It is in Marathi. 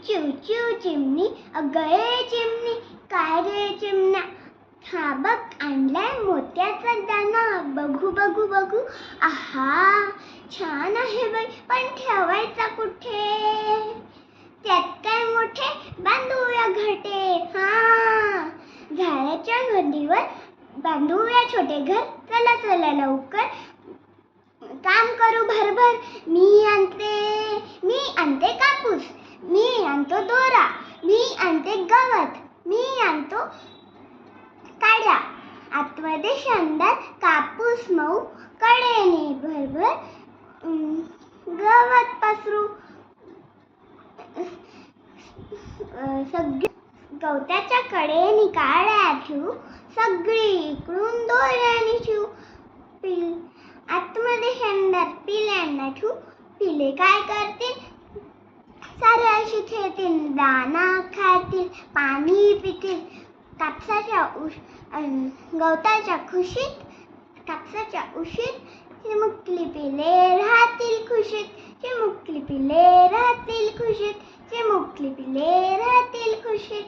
चिव चिव चिमणी, अगं ये चिमणी, काय रे चिमण्या, हा बघ आणलाय मोत्याचा दाना, बघू बघू बघू, आहा छान आहे बाई, पण ठेवायचा कुठे, त्यात काय मोठे बांधूया घरटे, हा झाडाच्या गंडीवर बांधूया छोटे घर, चला चला लवकर काम करू भरभर, मी आणते कापूस, मी आणतो दोरा, मी आणते गवत, मी आणतो काड्या, आतमध्ये शंदात कापूस मऊ, कडेने भरभर गवत पसरू, सगळी गवताच्या कडेने काड्या ठेवू, सगळी इकडून दोऱ्याने शिवू, आतमध्ये शंदात पिल्यांना ठेवू, पिले काय करतील, साऱ्याशी खेळतील, दाना खातील, पाणी पितील, गवताच्या खुशीत, कापसाच्या उशीत, चिमुकली पिले राहतील खुशीत, चिमुकली पिले राहतील खुशीत, चिमुकली पिले राहतील खुशीत.